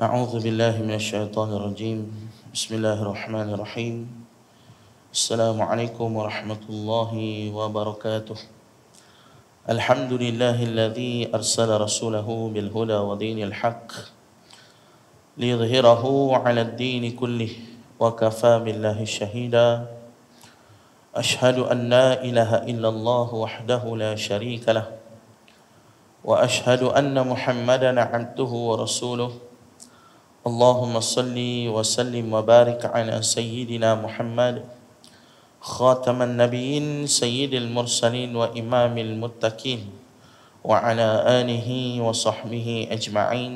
أعوذ بالله من الشيطان الرجيم بسم الله الرحمن الرحيم السلام عليكم ورحمة الله وبركاته الحمد لله الذي أرسل رسوله بالهدى ودين الحق ليظهره على الدين كله وكفى بالله شهيدا أشهد أن لا إله إلا الله وحده لا شريك له وأشهد أن محمدا عبده ورسوله اللهم صل وسلم وبارك على سيدنا محمد خاتم النبيين سيد المرسلين وإمام المتقين وعلى آله وصحبه أجمعين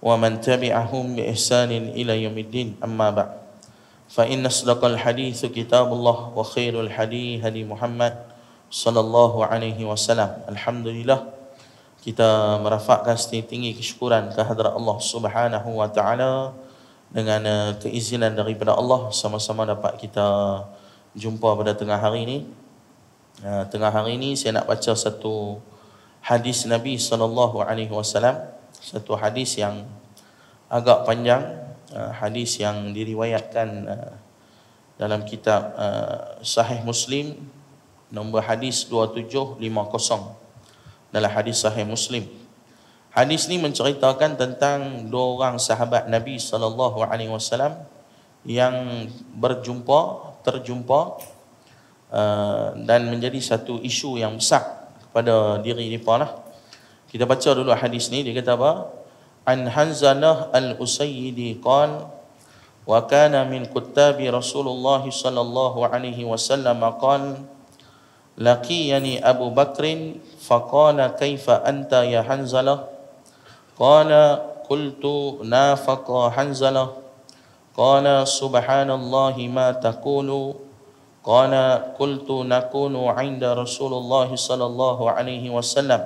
ومن تبعهم بإحسان إلى يوم الدين أما بعد فإن أصدق الحديث كتاب الله وخير الحديث هدي محمد صلى الله عليه وسلم الحمد لله. Kita merafakkan setinggi kesyukuran kehadrat Allah Subhanahu wa taala dengan keizinan daripada Allah sama-sama dapat kita jumpa pada tengah hari ini. Tengah hari ini saya nak baca satu hadis Nabi sallallahu alaihi wasallam, satu hadis yang agak panjang, hadis yang diriwayatkan dalam kitab Sahih Muslim nombor hadis 2750. Dalam hadis Sahih Muslim. Hadis ni menceritakan tentang dua orang sahabat Nabi sallallahu alaihi wasallam yang terjumpa dan menjadi satu isu yang besar kepada diri mereka lah. Kita baca dulu hadis ni, dia kata apa? An Hanzalah al-Usayyidi qala wa kana min kuttabi Rasulullah sallallahu alaihi wasallam qala laqiyani Abu Bakrin faqala kaifa anta ya Hanzalah qala qultu nafaqa Hanzalah qala subhanallahi ma taqulu qala qultu nakunu 'inda Rasulullah sallallahu alaihi wasallam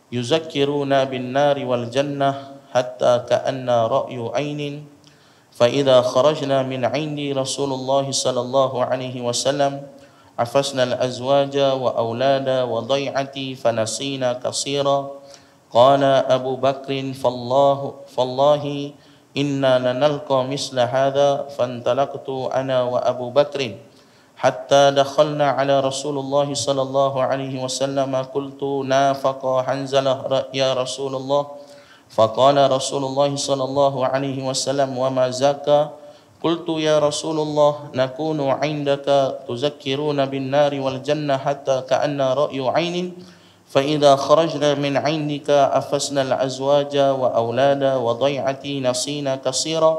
yuzakkiruna bin nari wal jannah hatta ka'anna ra'yu 'ainin fa idza kharajna min 'indi Rasulullah sallallahu alaihi wasallam عفسنا الأزواج وأولادا وضيعتي فنسينا كثيرا قال أبو بكر فالله إنا لنلقى مثل هذا فانطلقت أنا وأبو بكر حتى دخلنا على رسول الله صلى الله عليه وسلم قلت نافق حنزلة يا رسول الله فقال رسول الله صلى الله عليه وسلم وما ذاك قلت يا رسول الله نكون عندك تذكرون بالنار والجنة حتى كأن رأي عين فإذا خرجنا من عندك أفسنا الأزواج وأولادا وضيعتي نسينا كثيرا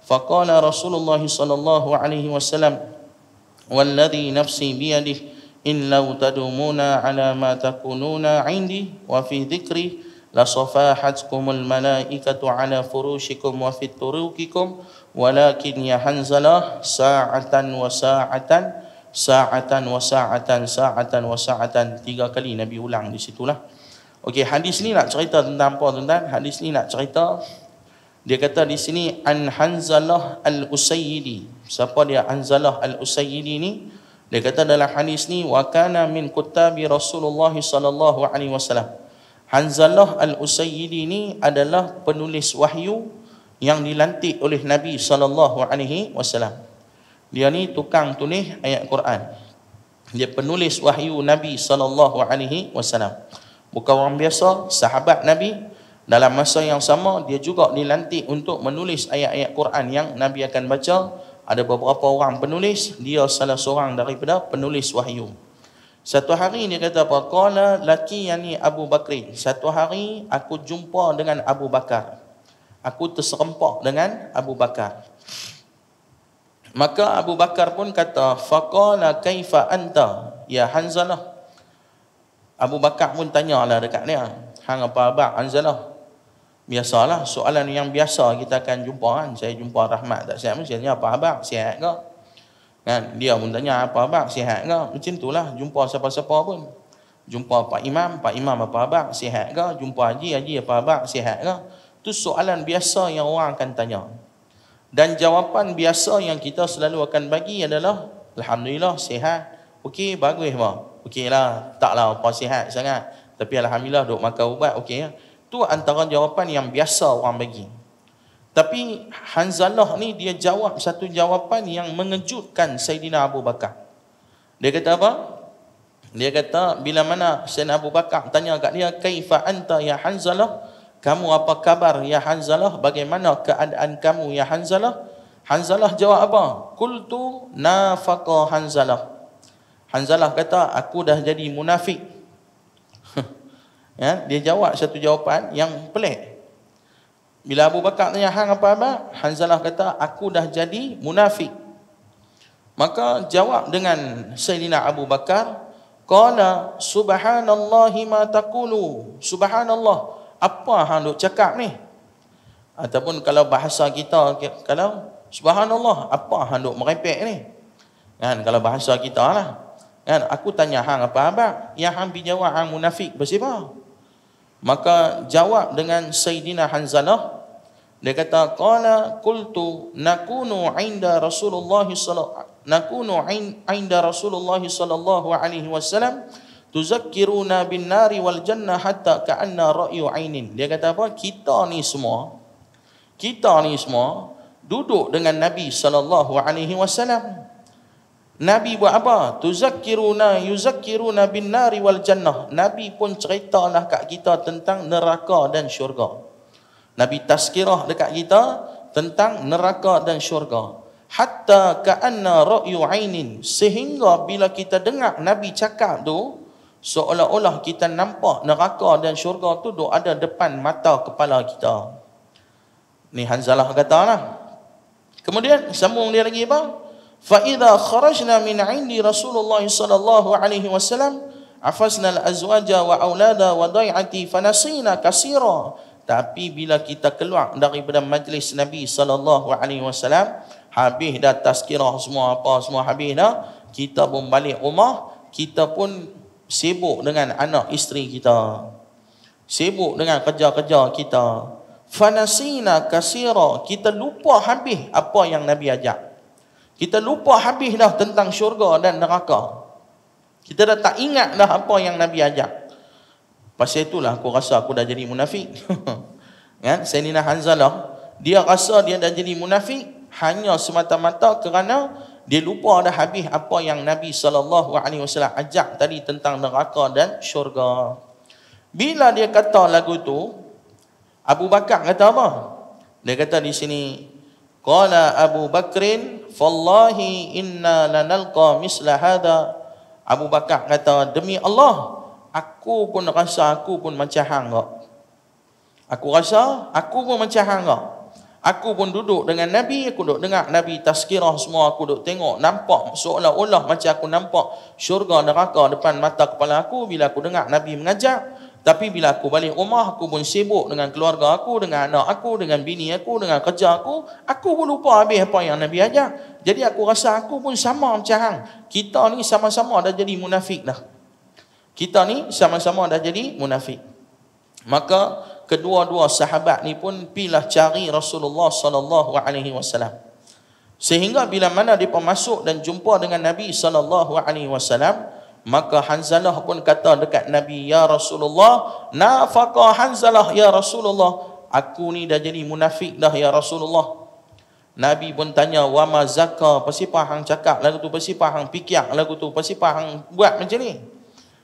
فقال رسول الله صلى الله عليه وسلم والذي نفسي بيده إن لو تدومون على ما تكونون عندي وفي ذكري لصفاحتكم الملائكة على فروشكم وفي طرقكم ولكن يا حنزلة ساعة وساعة ساعة وساعة ساعة وساعة. 3 kali Nabi ulang di situlah. Okey, hadis ni nak cerita tentang apa tuan-tuan? Hadis ni nak cerita, dia kata di sini an Hanzalah al-Usayyidi. Siapa dia Hanzalah al-Usayyidi ni? Dia kata dalam hadis ni wa kana min kuttabi Rasulullah sallallahu alaihi wasallam. Hanzalah al-Usayyidi ni adalah penulis wahyu yang dilantik oleh Nabi sallallahu alaihi wasallam. Dia ni tukang tulis ayat Quran. Dia penulis wahyu Nabi sallallahu alaihi wasallam. Bukan orang biasa, sahabat Nabi. Dalam masa yang sama dia juga dilantik untuk menulis ayat-ayat Quran yang Nabi akan baca. Ada beberapa orang penulis, dia salah seorang daripada penulis wahyu. Satu hari dia kata apa? Qala laqiyani Abu Bakrin. Satu hari aku jumpa dengan Abu Bakar. Aku terserempak dengan Abu Bakar. Maka Abu Bakar pun kata, faqala kaifa anta ya Hanzalah. Abu Bakar pun tanyalah dekat dia, hang apa khabar Hanzalah? Biasalah soalan yang biasa kita akan jumpa kan. Saya jumpa Rahmat tak sihat, macam ni apa khabar? Sihat ke? Kan? Dia pun tanya apa khabar? Sihat ke? Macam itulah jumpa siapa-siapa pun. Jumpa Pak Imam apa khabar? Sihat ke? Jumpa Haji apa khabar? Sihat ke? Itu soalan biasa yang orang akan tanya. Dan jawapan biasa yang kita selalu akan bagi adalah alhamdulillah sihat. Okey, bagus bah. Okeylah, taklah apa sihat sangat. Tapi alhamdulillah duk makan ubat okey. Tu antara jawapan yang biasa orang bagi. Tapi Hanzalah ni dia jawab satu jawapan yang mengejutkan Saidina Abu Bakar. Dia kata apa? Dia kata bila mana Saidina Abu Bakar tanya kat dia, kaifa anta ya Hanzalah? Kamu apa kabar ya Hanzalah? Bagaimana keadaan kamu ya Hanzalah? Hanzalah jawab apa? Qultu nafaqa Hanzalah. Hanzalah kata, aku dah jadi munafik. Ya, dia jawab satu jawapan yang pelik. Bila Abu Bakar tanya, hang apa? Hanzalah kata, aku dah jadi munafik. Maka jawab dengan Sayyidina Abu Bakar, qala subhanallahi ma taqulu. Subhanallah, apa hang duk cakap ni? Ataupun kalau bahasa kita, kalau subhanallah, apa hang duk merepek ni? Kan, kalau bahasa kita lah. Kan, aku tanya hang apa? Yang hang bijawab hang munafik bersifat. Maka jawab dengan Sayyidina Hanzalah, dia kata, qala qultu nakunu 'inda Rasulullah sallallahu alaihi wasallam tuzakkiruna bin nari wal jannah hatta ka'anna ra'yu 'ainin. Dia kata apa? Kita ni semua duduk dengan Nabi sallallahu alaihi wasallam. Nabi buat apa? Yuzakkiruna bin nari wal jannah. Nabi pun ceritalah kat kita tentang neraka dan syurga. Nabi tazkirah dekat kita tentang neraka dan syurga. Hatta ka'anna ra'yu 'ainin, sehingga bila kita dengar Nabi cakap tu, seolah-olah kita nampak neraka dan syurga tu duk ada depan mata kepala kita. Ni Hanzalah katalah. Kemudian sambung dia lagi apa? فَإِذَا خَرَجْنَا مِنْ عِنْدِ رَسُولُ اللَّهِ صَلَى اللَّهُ عَلَيْهِ وَسَلَّمْ عَفَزْنَا الْأَزْوَاجَ وَأَوْلَادَ وَضَيْعَتِ فَنَسِينَا كَثِيرًا. Tapi bila kita keluar daripada majlis Nabi sallallahu alaihi wasallam, habis dah tazkirah semua apa semua habis dah, kita pun balik rumah, kita pun sibuk dengan anak isteri kita, sibuk dengan kerja-kerja kita. Fanasina katsira, kita lupa habis apa yang Nabi ajak. Kita lupa habis dah tentang syurga dan neraka. Kita dah tak ingat dah apa yang Nabi ajak. Pasal itulah aku rasa aku dah jadi munafik. Kan? Sayyidina Hanzalah, dia rasa dia dah jadi munafik hanya semata-mata kerana dia lupa dah habis apa yang Nabi SAW ajak tadi tentang neraka dan syurga. Bila dia kata lagu tu, Abu Bakar kata apa? Dia kata di sini, qala Abu Bakrin fallahi inna lanalqa misla hadha. Abu Bakar kata, demi Allah, aku pun rasa aku pun macam hang kak. Aku rasa aku pun macam hang kak. Aku pun duduk dengan Nabi, aku duduk dengar Nabi tazkirah semua, aku duduk tengok, nampak seolah-olah macam aku nampak syurga neraka depan mata kepala aku bila aku dengar Nabi mengajar. Tapi bila aku balik rumah, aku pun sibuk dengan keluarga aku, dengan anak aku, dengan bini aku, dengan kerja aku pun lupa habis apa yang Nabi ajar. Jadi aku rasa aku pun sama macam hang. Kita ni sama-sama dah jadi munafik dah. Kita ni sama-sama dah jadi munafik. Maka kedua-dua sahabat ni pun pilah cari Rasulullah sallallahu alaihi wasallam. Sehingga bila mana dia masuk dan jumpa dengan Nabi sallallahu alaihi wasallam, maka Hanzalah pun kata dekat Nabi, ya Rasulullah, nafaqa Hanzalah ya Rasulullah, aku ni dah jadi munafik dah ya Rasulullah. Nabi pun tanya, wa ma zaka, pasipah hang cakap lagu tu, pasipah hang fikir lagu tu, pasipah hang buat macam ni?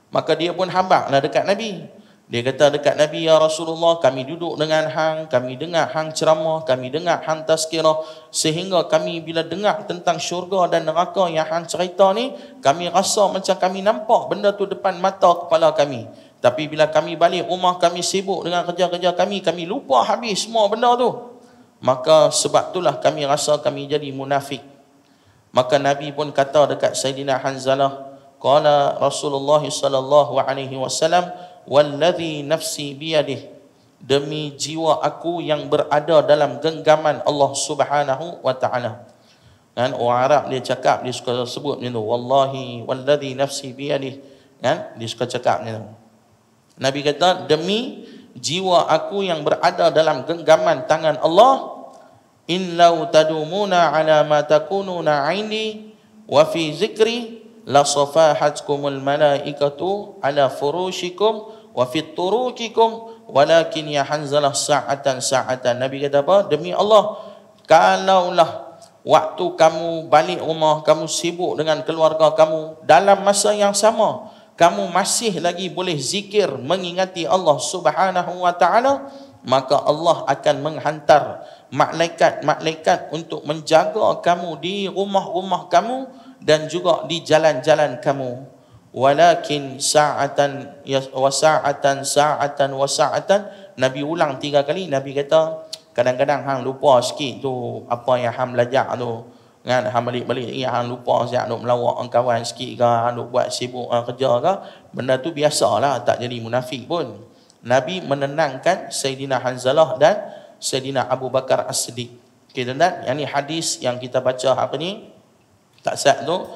Maka dia pun habaqlah dekat Nabi. Dia kata dekat Nabi, ya Rasulullah, kami duduk dengan hang, kami dengar hang ceramah, kami dengar hang tazkirah, sehingga kami bila dengar tentang syurga dan neraka yang hang cerita ni, kami rasa macam kami nampak benda tu depan mata kepala kami. Tapi bila kami balik rumah, kami sibuk dengan kerja-kerja kami lupa habis semua benda tu. Maka sebab itulah kami rasa kami jadi munafik. Maka Nabi pun kata dekat Sayyidina Hanzalah, qala Rasulullah sallallahu alaihi wasallam, walladhi nafsi biyadih, demi jiwa aku yang berada dalam genggaman Allah Subhanahu wa taala. Kan orang Arab dia cakap, dia suka sebut macam tu, wallahi walladhi nafsi biyadih, kan dia suka cakap macam tu. Nabi kata, demi jiwa aku yang berada dalam genggaman tangan Allah, in law tadumuna ala ma takununa 'indi wa fi zikri la safahatkumul malaikatu ala furushikum wa fit turukikum walakin ya Hanzalah sa'atan sa'atan. Nabi kata apa? Demi Allah, kalaulah waktu kamu balik rumah, kamu sibuk dengan keluarga kamu, dalam masa yang sama kamu masih lagi boleh zikir mengingati Allah Subhanahu wa taala, maka Allah akan menghantar malaikat-malaikat untuk menjaga kamu di rumah-rumah kamu dan juga di jalan-jalan kamu. Walakin sa'atan wa sa'atan sa'atan wa sa'atan. Nabi ulang 3 kali. Nabi kata, kadang-kadang hang lupa sikit tu apa yang hang belajar tu, kan? Hang balik-balik hang lupa siap nak melawak dengan kawan sikit ke, hang nak buat sibuk kerja ke, benda tu biasalah, tak jadi munafik pun. Nabi menenangkan Sayyidina Hanzalah dan Sayyidina Abu Bakar As-Siddiq. Okey tuan-tuan, yang ni hadis yang kita baca apa ni, tak sah tu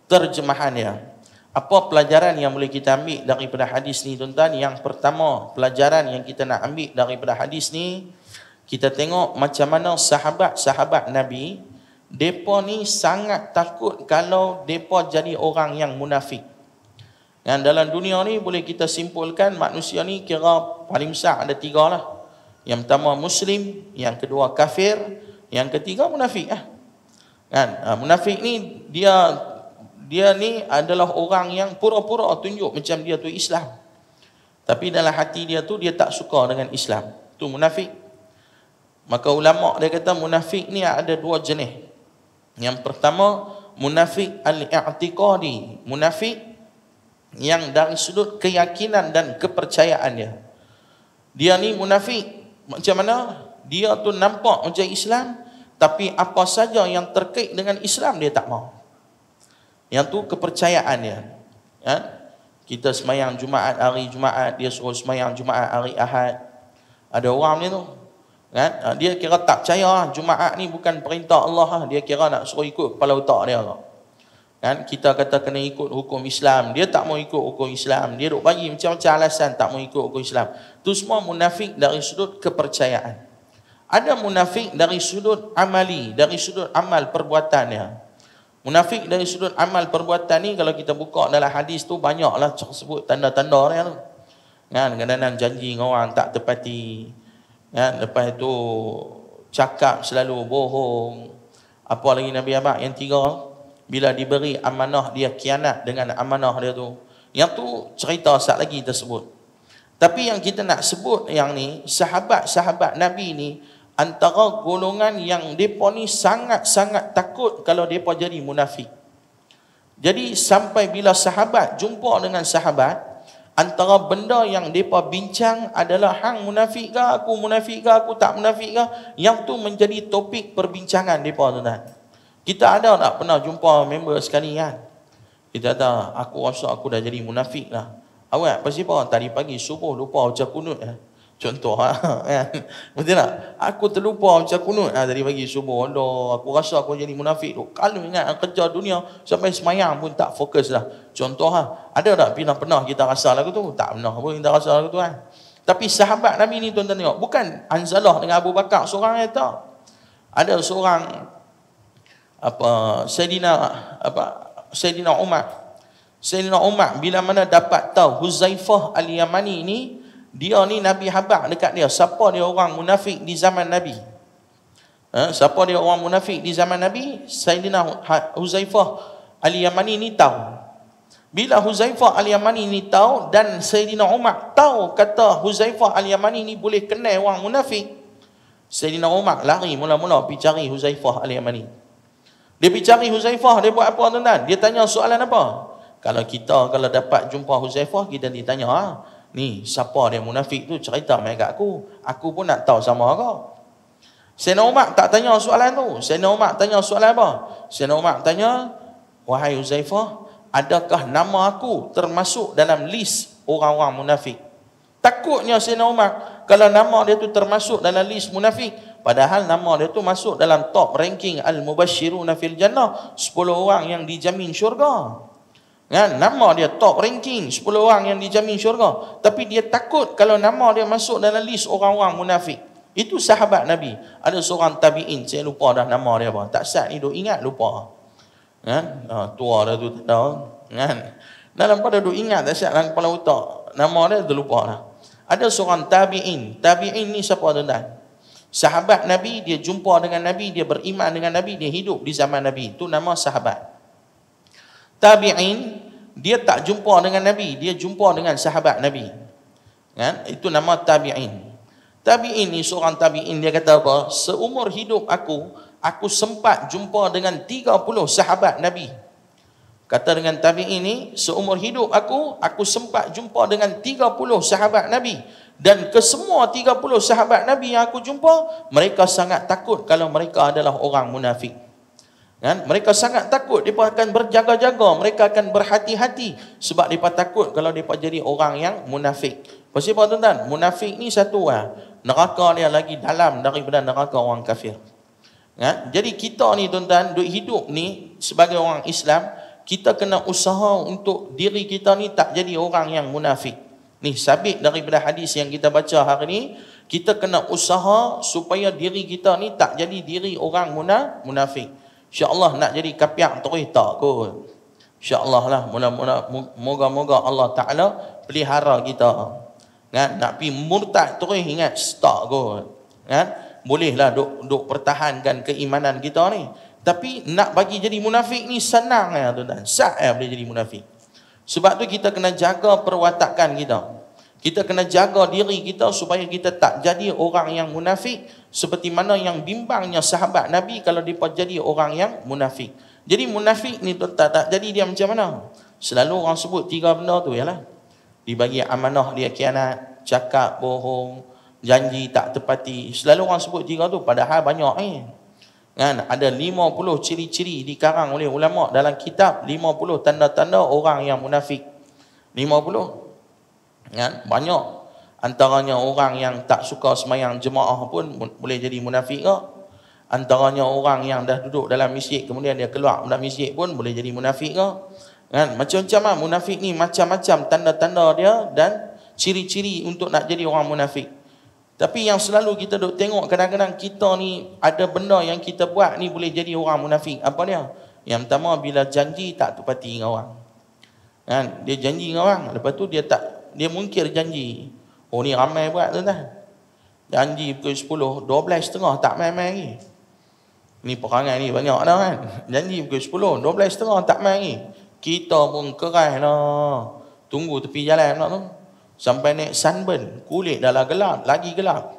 terjemahannya. Apa pelajaran yang boleh kita ambil daripada hadis ni tuan-tuan? Yang pertama, pelajaran yang kita nak ambil daripada hadis ni, kita tengok macam mana sahabat-sahabat Nabi, depa ni sangat takut kalau depa jadi orang yang munafik. Dan dalam dunia ni boleh kita simpulkan manusia ni kira paling besar ada 3 lah. Yang pertama Muslim, yang kedua kafir, yang ketiga munafik kan? Munafik ni dia ni adalah orang yang pura-pura tunjuk macam dia tu Islam, tapi dalam hati dia tu dia tak suka dengan Islam. Tu munafik. Maka ulama dia kata munafik ni ada 2 jenis. Yang pertama munafik al-i'tiqadi, munafik yang dari sudut keyakinan dan kepercayaan dia. Dia ni munafik macam mana? Dia tu nampak macam Islam, tapi apa saja yang terkait dengan Islam dia tak mau. Yang tu kepercayaan dia. Kita semayang Jumaat hari Jumaat, dia suruh semayang Jumaat hari Ahad. Ada orang ni tu, kan? Dia kira tak percaya Jumaat ni bukan perintah Allah, dia kira nak suruh ikut kepala otak dia. Kan? Kita kata kena ikut hukum Islam, dia tak mau ikut hukum Islam. Dia duk bagi macam-macam alasan tak mau ikut hukum Islam. Tu semua munafik dari sudut kepercayaan. Ada munafik dari sudut amali, dari sudut amal perbuatannya. Munafik dari sudut amal perbuatan ni, kalau kita buka dalam hadis tu banyaklah sebut tanda-tanda dia tu. Kan? Kadang-kadang janji dengan orang tak tepati. Kan? Lepas tu cakap selalu bohong. Apa lagi Nabi abang? Yang 3, bila diberi amanah dia khianat dengan amanah dia tu. Yang tu cerita sat lagi tersebut. Tapi yang kita nak sebut yang ni, sahabat-sahabat Nabi ni antara golongan yang depa ni sangat-sangat takut kalau depa jadi munafik. Jadi sampai bila sahabat jumpa dengan sahabat, antara benda yang depa bincang adalah hang munafik ke, aku tak munafik ke. Yang tu menjadi topik perbincangan depa tuan-tuan. Kita ada tak pernah jumpa member sekali kan? Kita kata, aku rasa aku dah jadi munafik lah. Awak pasal tadi pagi subuh lupa baca kunut Contoh kan? Betul tak? Aku terlupa baca kunut tadi pagi subuh. Aduh, aku rasa aku jadi munafik tu. Kalau ingat kerja dunia sampai semayang pun tak fokus lah. Contoh ada tak pernah kita rasa lagu tu? Tak pernah pun kita rasa lagu tu kan. Tapi sahabat Nabi ni tuan-tuan tengok, bukan Hanzalah dengan Abu Bakar seorang yang tak. Ada seorang Sayyidina Umar. Sayyidina Umar bila mana dapat tahu Huzaifah Al-Yamani ni, dia ni Nabi habaq dekat dia, siapa dia orang munafik di zaman Nabi. Siapa dia orang munafik di zaman Nabi? Sayyidina Huzaifah Al-Yamani ni tahu. Bila Huzaifah Al-Yamani ni tahu dan Sayyidina Umar tahu kata Huzaifah Al-Yamani ni boleh kenal orang munafik, Sayyidina Umar lari mula-mula pergi cari Huzaifah Al-Yamani. Dia pergi cari Huzaifah, dia buat apa tuan-tuan? Dia tanya soalan apa? Kalau dapat jumpa Huzaifah, kita ditanya, ni siapa dia munafik tu, cerita mai kat aku pun nak tahu sama kau. Sayyidina Umar tak tanya soalan tu. Sayyidina Umar tanya soalan apa? Sayyidina Umar tanya, wahai Huzaifah, adakah nama aku termasuk dalam list orang-orang munafik? Takutnya Sayyidina Umar kalau nama dia tu termasuk dalam list munafik, padahal nama dia tu masuk dalam top ranking al-mubasyiruna fil jannah, 10 orang yang dijamin syurga. Kan? Nama dia top ranking 10 orang yang dijamin syurga, tapi dia takut kalau nama dia masuk dalam list orang-orang munafik. Itu sahabat Nabi. Ada seorang tabi'in, saya lupa dah nama dia apa. Tak sat ni duk ingat lupa. Kan? Tua dah tu tahu. Kan? Dalam pada duk ingat tak sat dalam kepala otak. Nama dia terlupa dah. Ada seorang tabi'in. Tabi'in ni siapa tuan-tuan? Sahabat Nabi, dia jumpa dengan Nabi, dia beriman dengan Nabi, dia hidup di zaman Nabi. Itu nama sahabat. Tabi'in, dia tak jumpa dengan Nabi, dia jumpa dengan sahabat Nabi. Kan? Itu nama tabi'in. Tabi'in ni, seorang tabi'in, dia kata apa? Seumur hidup aku sempat jumpa dengan 30 sahabat Nabi. Kata dengan tabi'in ni, seumur hidup aku sempat jumpa dengan 30 sahabat Nabi. Dan kesemua 30 sahabat Nabi yang aku jumpa, mereka sangat takut kalau mereka adalah orang munafik. Kan? Mereka sangat takut, mereka akan berjaga-jaga, mereka akan berhati-hati sebab mereka takut kalau mereka jadi orang yang munafik. Pasal apa tuan-tuan? Munafik ni satu neraka dia lagi dalam daripada neraka orang kafir. Kan? Jadi kita ni tuan-tuan, duk hidup ni sebagai orang Islam, kita kena usaha untuk diri kita ni tak jadi orang yang munafik. Ni sabit daripada hadis yang kita baca hari ni, kita kena usaha supaya diri kita ni tak jadi diri orang munafik. InsyaAllah nak jadi kapiak terus tak kot. InsyaAllah lah, moga-moga Allah Ta'ala pelihara kita. Kan? Nak pergi murtad terus ingat tak kot. Kan? Bolehlah duk pertahankan keimanan kita ni. Tapi nak bagi jadi munafik ni senang tuan-tuan. Boleh jadi munafik. Sebab tu kita kena jaga perwatakan kita. Kita kena jaga diri kita supaya kita tak jadi orang yang munafik. Seperti mana yang bimbangnya sahabat Nabi kalau mereka jadi orang yang munafik. Jadi munafik ni tak jadi dia macam mana? Selalu orang sebut 3 benda tu ialah. Dibagi amanah dia khianat, cakap bohong, janji tak tepati. Selalu orang sebut 3 tu, padahal banyak Kan? Ada 50 ciri-ciri dikarang oleh ulama dalam kitab, 50 tanda-tanda orang yang munafik. 50. Kan? Banyak. Antaranya orang yang tak suka sembahyang jemaah pun boleh jadi munafik ke? Antaranya orang yang dah duduk dalam masjid kemudian dia keluar dalam masjid pun boleh jadi munafik ke? Kan? Macam-macam munafik ni, macam-macam tanda-tanda dia dan ciri-ciri untuk nak jadi orang munafik. Tapi yang selalu kita duk tengok, kadang-kadang kita ni ada benda yang kita buat ni boleh jadi orang munafik. Apa dia? Yang pertama, bila janji tak tepati dengan orang. Kan? Dia janji dengan orang, lepas tu dia mungkir janji. Oh ni ramai buat tuan-tuan. Janji pukul 10, 12.30 tak main-main lagi. Ni perangai ni banyak dah kan. Janji pukul 10, 12.30 tak main lagi. Kita pun keras lah. Tunggu tepi jalan pula tu. Sampai naik sunburn, kulit dah lah gelap, lagi gelap.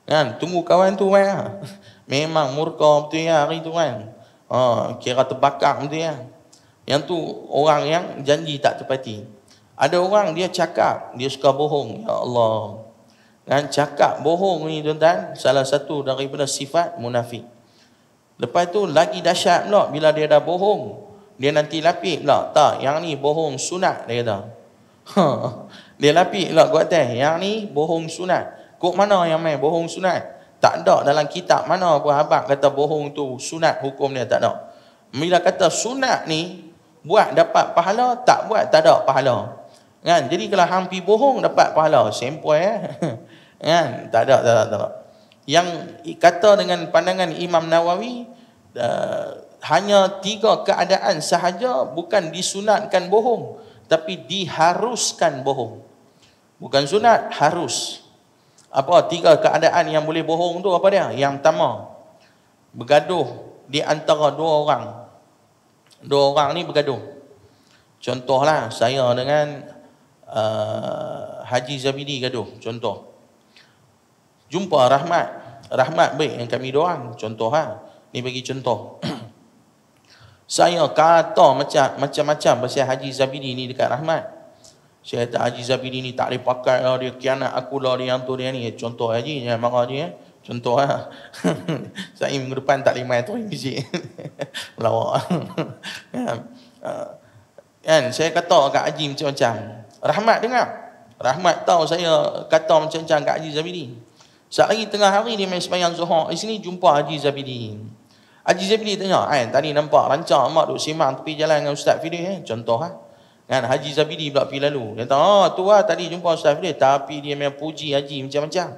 Kan? Tunggu kawan tu memang murka betul hari tu kan. Kira terbakar betul Yang tu orang yang janji tak tepati. Ada orang dia cakap, dia suka bohong. Ya Allah. Kan? Cakap bohong ni tuan-tuan, salah satu daripada sifat munafik. Lepas tu lagi dahsyat pula bila dia dah bohong, dia nanti lapik pula. Tak, yang ni bohong sunat dia kata. Dia lapik pula kat atas, yang ni bohong sunat. Kok mana yang main bohong sunat? Tak ada dalam kitab mana pun habaq kata bohong tu sunat, hukum dia tak ada. Bila kata sunat ni, buat dapat pahala, tak buat tak ada pahala. Kan? Jadi kalau hampir bohong dapat pahala, sempoi kan? Tak ada. Yang kata dengan pandangan Imam Nawawi, hanya 3 keadaan sahaja bukan disunatkan bohong, tapi diharuskan bohong. Bukan sunat, harus. Apa 3 keadaan yang boleh bohong tu apa dia? Yang pertama, bergaduh di antara 2 orang. 2 orang ni bergaduh. Contohlah saya dengan Haji Zabidi gaduh, contoh. Jumpa Rahmat baik yang kami 2 orang, contoh Ni bagi contoh. Saya kata macam-macam pasal Haji Zabidi ni dekat Rahmat. Saya kata Haji Zabidi ni tak boleh pakai lah, dia khianat aku lah, dia yang tu dia ni. Contoh Haji, jangan marah dia. Contoh saya minggu depan tak boleh main tu masjid. Melawak. Kan? Saya kata kat Haji macam-macam. Rahmat dengar. Rahmat tahu saya kata macam-macam kat Haji Zabidi. Saat lagi tengah hari dia main sembahyang Zuhur di sini, jumpa Haji Zabidi. Haji Zabidi tanya, tadi nampak rancang mak duk simak tepi jalan dengan Ustaz Fidih contoh Kan? Haji Zabidi pula pergi lalu. Dia kata, tu tadi jumpa Ustaz Fidih, tapi dia main puji Haji macam-macam.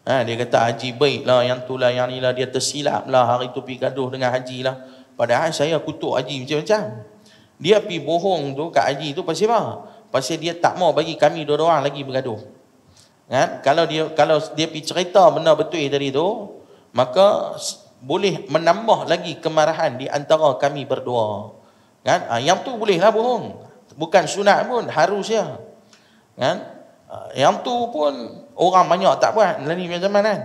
Dia kata Haji baik lah, yang tu lah, yang ni lah, dia tersilap lah hari tu pergi gaduh dengan Haji lah. Padahal saya kutuk Haji macam-macam. Dia pergi bohong tu kat Haji tu pasal apa? Pasal dia tak mau bagi kami 2 orang lagi bergaduh. Kan? Kalau dia pergi cerita benda betul tadi tu, maka boleh menambah lagi kemarahan di antara kami berdua. Kan? Yang tu bolehlah bohong. Bukan sunat pun, harus ya. Kan? Yang tu pun orang banyak tak buat dalam ni zaman kan.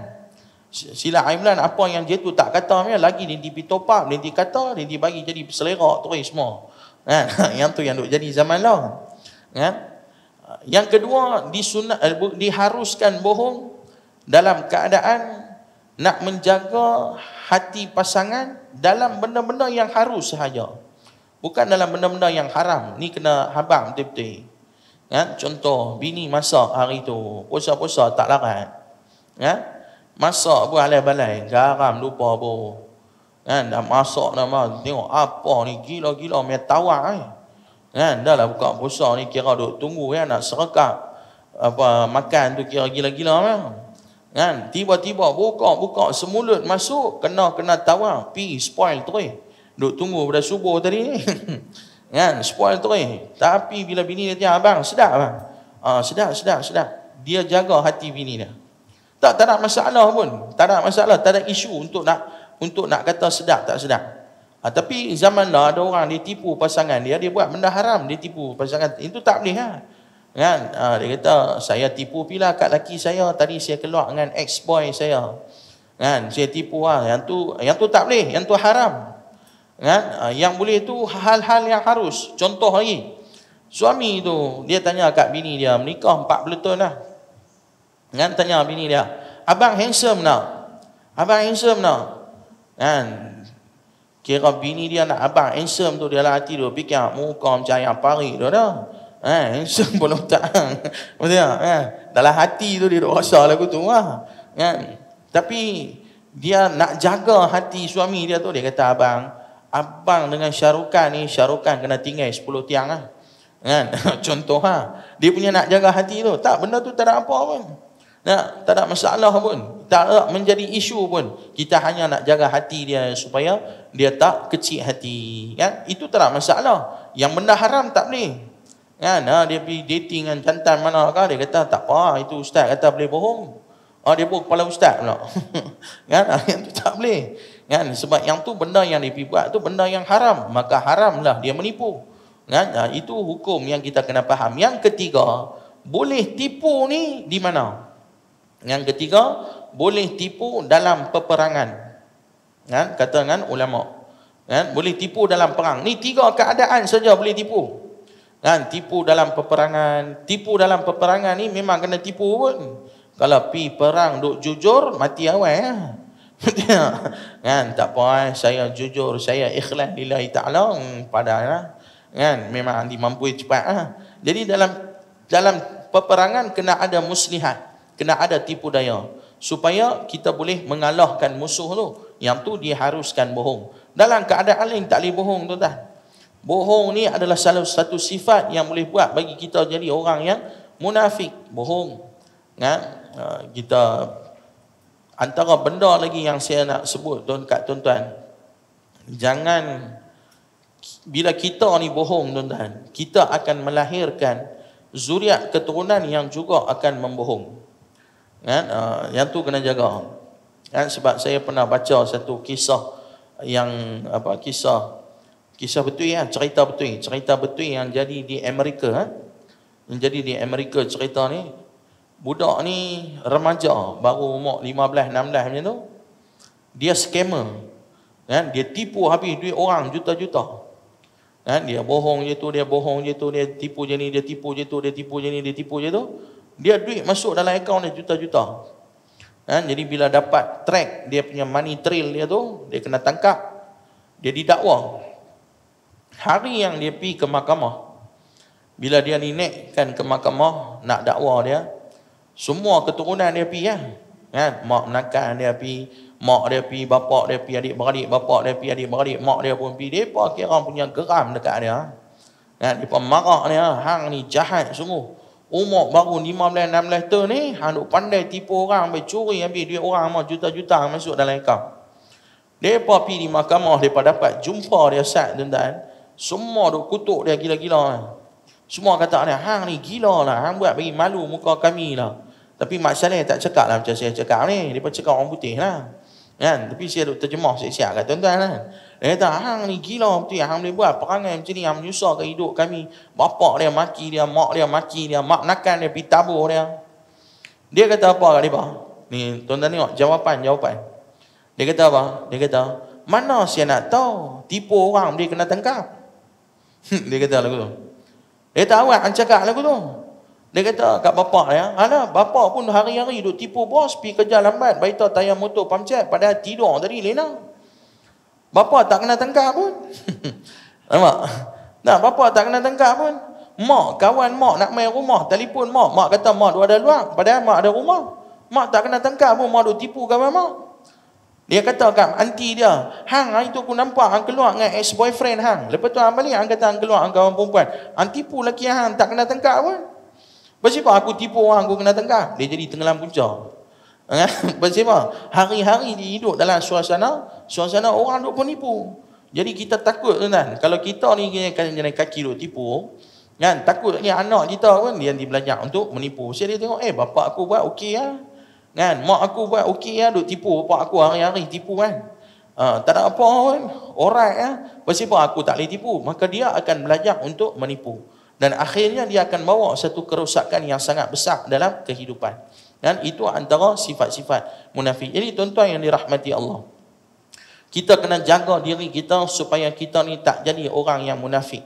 Sila Imran apa yang dia tu tak kata lagi dia pergi top up, dia kata, dia bagi jadi selerak terus semua. Kan? Yang tu yang duk jadi zaman lah. Kan? Yang kedua, diharuskan bohong dalam keadaan nak menjaga hati pasangan dalam benda-benda yang harus sahaja. Bukan dalam benda-benda yang haram. Ni kena habang betul-betul. Kan? Contoh, bini masak hari tu, puasa-puasa tak larat. Kan? Masak pun alai-balai, garam lupa apa. Kan? Dah masak dah tengok apa ni gila-gila main tawar Kan? Dah lah buka puasa ni kira duk tunggu nak serekap apa makan tu kira gila-gila Kan? Tiba-tiba buka semulut masuk kena tawar, pi spoil terus. Duk tunggu pada subuh tadi ni. Kan? Spoil terus. Tapi bila bini dia tanya, abang sedap bang. Sedap. Dia jaga hati bini dia. Tak ada masalah pun. Tak ada masalah, tak ada isu untuk nak kata sedap tak sedap. Tapi zaman dah ada orang dia tipu pasangan dia buat benda haram, dia tipu pasangan. Itu tak boleh Kan? Dia kata saya tipu pila kat laki saya, tadi saya keluar dengan ex-boy saya. Kan? Saya tipu Yang tu tak boleh, yang tu haram. Kan? Yang boleh tu hal-hal yang harus. Contoh lagi, suami tu dia tanya kat bini dia, menikah 40 tahun dah. Kan? Tanya bini dia, abang handsome nak? Kan? Kira bini dia nak abang handsome tu, dalam hati tu fikir muka macam ayam pari tu dah. Handsome pun tak. Betul tak? Dalam hati tu dia rasa lagu tu Kan? Tapi dia nak jaga hati suami dia tu, dia kata abang dengan Syarukan ni, Syarukan kena tinggal 10 tiang Kan? Contoh dia punya nak jaga hati tu. Tak, benda tu tak ada apa pun. Tak ada masalah pun. Tak ada menjadi isu pun. Kita hanya nak jaga hati dia supaya dia tak kecil hati. Kan? Itu tak ada masalah. Yang benda haram tak boleh. Kan? Dia pergi dating dengan jantan mana dia kata tak apa, itu ustaz kata boleh bohong. Dia pun kepala ustaz pula. Kan? Yang tu tak boleh. Kan? Sebab yang tu benda yang dia buat tu benda yang haram, maka haramlah dia menipu. Kan? Itu hukum yang kita kena faham. Yang ketiga, boleh tipu ni di mana? Yang ketiga, boleh tipu dalam peperangan. Kan? Kata dengan ulama. Kan? Boleh tipu dalam perang. Ni 3 keadaan saja boleh tipu. Kan? Tipu dalam peperangan. Tipu dalam peperangan ni memang kena tipu pun. Kalau pi perang duk jujur, mati awal Kan? Tak apa, saya jujur, saya ikhlas lillahi ta'ala, padahal kan? Memang dimampu cepat Jadi dalam peperangan kena ada muslihat, kena ada tipu daya supaya kita boleh mengalahkan musuh tu. Yang tu diharuskan bohong. Dalam keadaan lain tak boleh bohong tu Bohong ni adalah salah satu sifat yang boleh buat bagi kita jadi orang yang munafik. Bohong. Kan? Kita antara benda lagi yang saya nak sebut kat tuan-tuan, jangan bila kita ni bohong tuan-tuan, kita akan melahirkan zuriat keturunan yang juga akan membohong. Kan? Yang tu kena jaga. Kan? Sebab saya pernah baca satu kisah yang kisah betul cerita betul yang jadi di Amerika. Yang jadi di Amerika cerita ni, budak ni remaja, baru umur 15, 16 macam tu. Dia scammer. Kan? Dia tipu habis duit orang juta-juta. Kan? Dia bohong je tu, dia tipu je ni, dia tipu je tu, dia tipu je ni, dia tipu je tu. Dia duit masuk dalam akaun dia juta-juta. Kan? Jadi bila dapat track dia punya money trail dia tu, dia kena tangkap. Dia didakwa. Hari yang dia pergi ke mahkamah, bila dia dinaikkan ke mahkamah nak dakwa dia, semua keturunan dia pergi kan? Mak menakan dia pergi, mak dia pergi, bapak dia pergi, adik-beradik bapak dia pergi, adik-beradik mak dia pun pergi. Depa kira punya geram dekat dia. Kan? Depa marah dia, hang ni jahat sungguh. Umur baru 15, 16 tahun ni, hang duk pandai tipu orang, ambil curi, ambil duit orang juta-juta masuk dalam akaun. Depa pergi di mahkamah, depa dapat jumpa dia sat tuan-tuan. Semua duk kutuk dia gila-gila. Semua kata dia, hang ni gila lah, hang buat bagi malu muka kami lah. Tapi Mak Saleh tak cakap lah macam saya cakap ni. Dia cakap orang putih lah. Kan? Tapi saya duk terjemah siap-siap kat tuan-tuan kan. Dia kata, hang ni gila betul. Hang boleh buat perangai macam ni. Hang menyusahkan hidup kami. Bapak dia maki dia, mak dia maki dia, mak nakan dia, pergi tabur dia. Dia kata apa kat dia? Ni tuan-tuan tengok jawapan. Dia kata apa? Dia kata, mana saya nak tahu tipu orang dia kena tangkap. Dia kata lagu tu. Dia tahu kan cakap lagu tu. Dia kata kat bapak dia, alah bapak pun hari-hari duk tipu bos, pergi kerja lambat, baita tayar motor pamcat, padahal tidur tadi lena. Bapak tak kena tangkap pun. Nampak? Nah, bapak tak kena tangkap pun. Mak, kawan mak nak main rumah, telefon mak, mak kata mak duk ada luar, padahal mak ada rumah. Mak tak kena tangkap pun, mak duk tipu kawan mak. Dia kata kat aunty dia, hang hari tu aku nampak hang keluar dengan ex-boyfriend hang. Lepas tu hang balik, hang kata hang keluar dengan kawan perempuan. Hang tipu lelaki hang, tak kena tangkap pun. Pasal aku tipu orang, aku kena tangkap. Dia jadi tenggelam punca. Pasal hari-hari dia hidup dalam suasana orang duk penipu. Jadi kita takut tuan. Kalau kita ni kan jalan kaki duk tipu, kan takut ni anak kita pun dia belajar untuk menipu. Pasal dia tengok, bapak aku buat okey lah. Kan, mak aku buat okey lah, duk tipu bapak aku hari-hari tipu kan. Tak ada apa pun. Alright lah. Pasal aku tak boleh tipu, maka dia akan belajar untuk menipu. Dan akhirnya dia akan bawa satu kerosakan yang sangat besar dalam kehidupan. Dan itu antara sifat-sifat munafik. Jadi tuan-tuan yang dirahmati Allah, kita kena jaga diri kita supaya kita ni tak jadi orang yang munafik.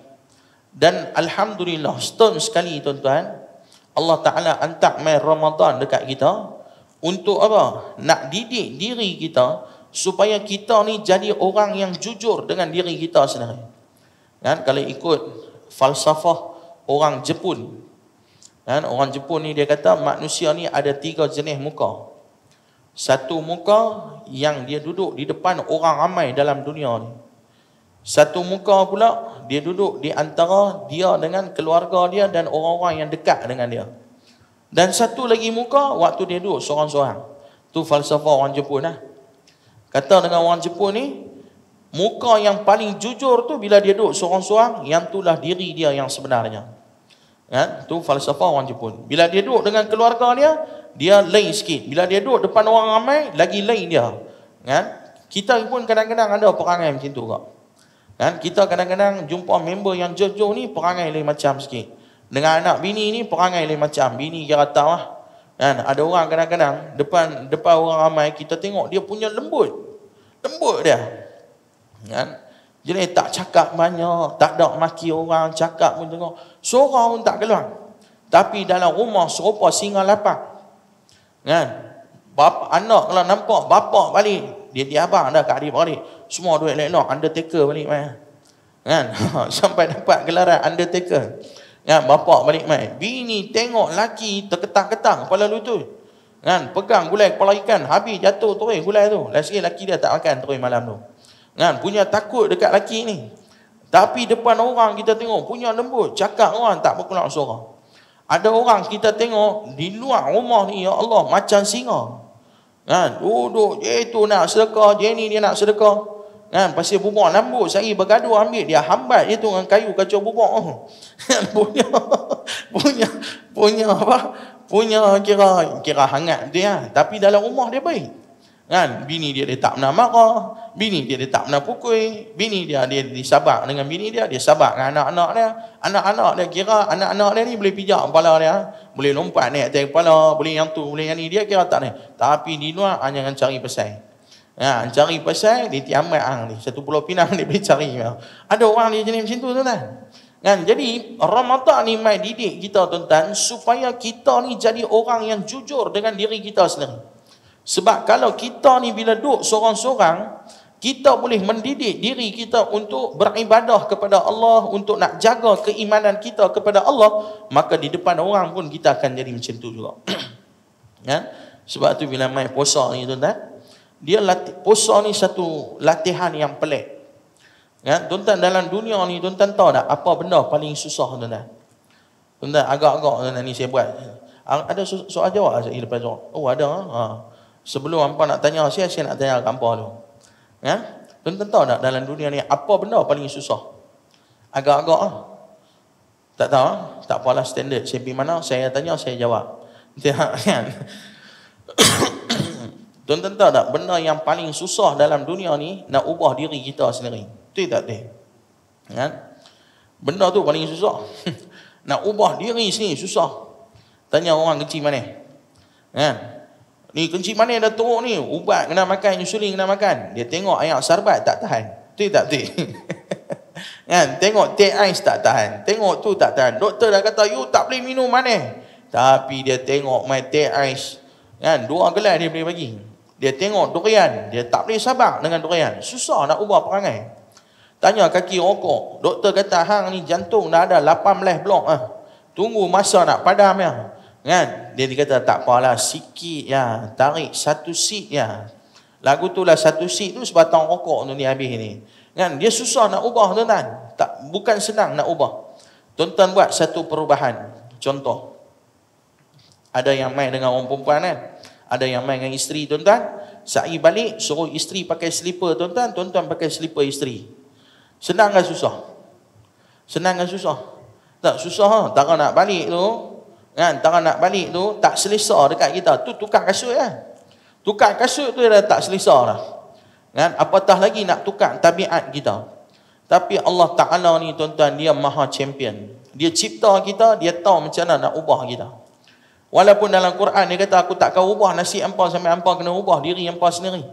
Dan alhamdulillah, setahun sekali tuan-tuan, Allah Ta'ala hantar mai Ramadan dekat kita untuk apa? Nak didik diri kita supaya kita ni jadi orang yang jujur dengan diri kita sendiri. Kan, kalau ikut falsafah orang Jepun, kan, orang Jepun ni dia kata manusia ni ada 3 jenis muka. Satu muka yang dia duduk di depan orang ramai dalam dunia ni. Satu muka pula dia duduk di antara dia dengan keluarga dia dan orang-orang yang dekat dengan dia. Dan satu lagi muka waktu dia duduk seorang-seorang. Tu falsafah orang Jepun lah. Kata dengan orang Jepun ni, muka yang paling jujur tu bila dia duduk seorang-seorang, yang itulah diri dia yang sebenarnya. Kan? Tu falsafah orang Jepun. Bila dia duduk dengan keluarga dia lain sikit. Bila dia duduk depan orang ramai, lagi lain dia. Kan? Kita pun kadang-kadang ada perangai macam tu kak. Kan? Kita kadang-kadang jumpa member yang jauh-jauh ni perangai lain macam sikit. Dengan anak bini ni perangai lain macam. Bini kira tahu lah. Kan? Ada orang kadang-kadang depan orang ramai kita tengok dia punya lembut dia. Kan? Jadi tak cakap banyak, tak ada maki orang, cakap pun tengok. Suara pun tak keluar. Tapi dalam rumah serupa singa lapar. Kan? Bapak, anak kalau nampak bapak balik, dia abang dah kat adik balik. Semua duit elok, Undertaker balik main. Kan? Sampai dapat gelaran Undertaker. Kan? Bapak balik main. Bini tengok laki terketang-ketang kepala lutut. Kan? Pegang gulai kepala ikan, habis jatuh terus gulai tu. Last sekali laki dia tak makan terus malam tu. Kan, punya takut dekat laki ni. Tapi depan orang kita tengok punya lembut, cakap orang tak berkeluar suara. Ada orang kita tengok di luar rumah ni, ya Allah, macam singa. Kan, duduk tu nak sedekah, ni dia nak sedekah. Kan, pasal bubur lembut, sehari bergaduh ambil dia hambat dia tu dengan kayu kacau bubur. punya apa? Punya kira hangat dia, tapi dalam rumah dia baik. Kan, bini dia tak pernah marah, bini dia tak pernah pukul, bini dia sabar dengan bini dia sabar dengan anak-anak dia. Anak-anak dia kira anak-anak dia ni boleh pijak kepala dia, boleh lompat naik atas kepala, boleh yang tu, boleh yang ni, dia kira tak ni. Tapi di luar hanya dengan cari pasal. Cari pasal di Tiamat ni, satu Pulau Pinang dia boleh cari. Ada orang dia jenis macam tu tuan-tuan. Kan, jadi Ramadan ni mai didik kita tuan-tuan supaya kita ni jadi orang yang jujur dengan diri kita sendiri. Sebab kalau kita ni bila duduk seorang-seorang, kita boleh mendidik diri kita untuk beribadah kepada Allah, untuk nak jaga keimanan kita kepada Allah, maka di depan orang pun kita akan jadi macam tu juga. Ya? Sebab tu bila main puasa ni tuan-tuan, puasa ni satu latihan yang pelik. Ya? Tuan-tuan, dalam dunia ni tuan-tuan tahu tak apa benda paling susah tuan-tuan? Tuan-tuan, agak-agak tuan-tuan ni saya buat. Ada soal jawab saya lepas tu. Oh ada Sebelum hampa nak tanya saya nak tanya hampa tu. Ya? Tuan-tuan tahu tak dalam dunia ni apa benda paling susah? Agak-agak tak tahu, tak apalah standard. Saya pergi mana, saya tanya, saya jawab. Kan? Tuan-tuan tahu tak, benda yang paling susah dalam dunia ni nak ubah diri kita sendiri. Betul tak betul? Kan? Benda tu paling susah. Nak ubah diri sendiri susah. Tanya orang kencing mana? Kan? Ni kencing mana dah teruk ni, ubat kena makan, insulin kena makan. Dia tengok air sarbat tak tahan. Betul tak betul? Kan? Tengok teh ais tak tahan. Tengok tu tak tahan. Doktor dah kata you tak boleh minum mana. Tapi dia tengok mai teh ais. Kan? 2 gelas dia boleh bagi. Dia tengok durian, dia tak boleh sabar dengan durian. Susah nak ubah perangai. Tanya kaki rokok. Doktor kata hang ni jantung dah ada 18 blok Tunggu masa nak padam ya. Kan? Dia kata tak apalah, sikit ya, tarik 1 seat ya. Lagu tu lah 1 seat tu sebatang rokok tu ni habis ni. Kan? Dia susah nak ubah tuan-tuan. Tak, bukan senang nak ubah. Tuan-tuan buat satu perubahan. Contoh. Ada yang main dengan orang perempuan kan? Ada yang main dengan isteri tuan-tuan. Sa'i balik suruh isteri pakai slipper tuan-tuan, tuan-tuan pakai slipper isteri. Senang ke susah? Senang ke susah? Tak susah. Tara nak balik tu, kan? Tara nak balik tu tak selesa dekat kita. Tu tukar kasut ya. Tukar kasut tu dah tak selesa dah. Kan? Apatah lagi nak tukar tabiat kita. Tapi Allah Ta'ala ni tuan-tuan, dia maha champion. Dia cipta kita, dia tahu macam mana nak ubah kita. Walaupun dalam Quran dia kata aku tak akan ubah nasib hampa sampai hampa kena ubah diri hampa sendiri.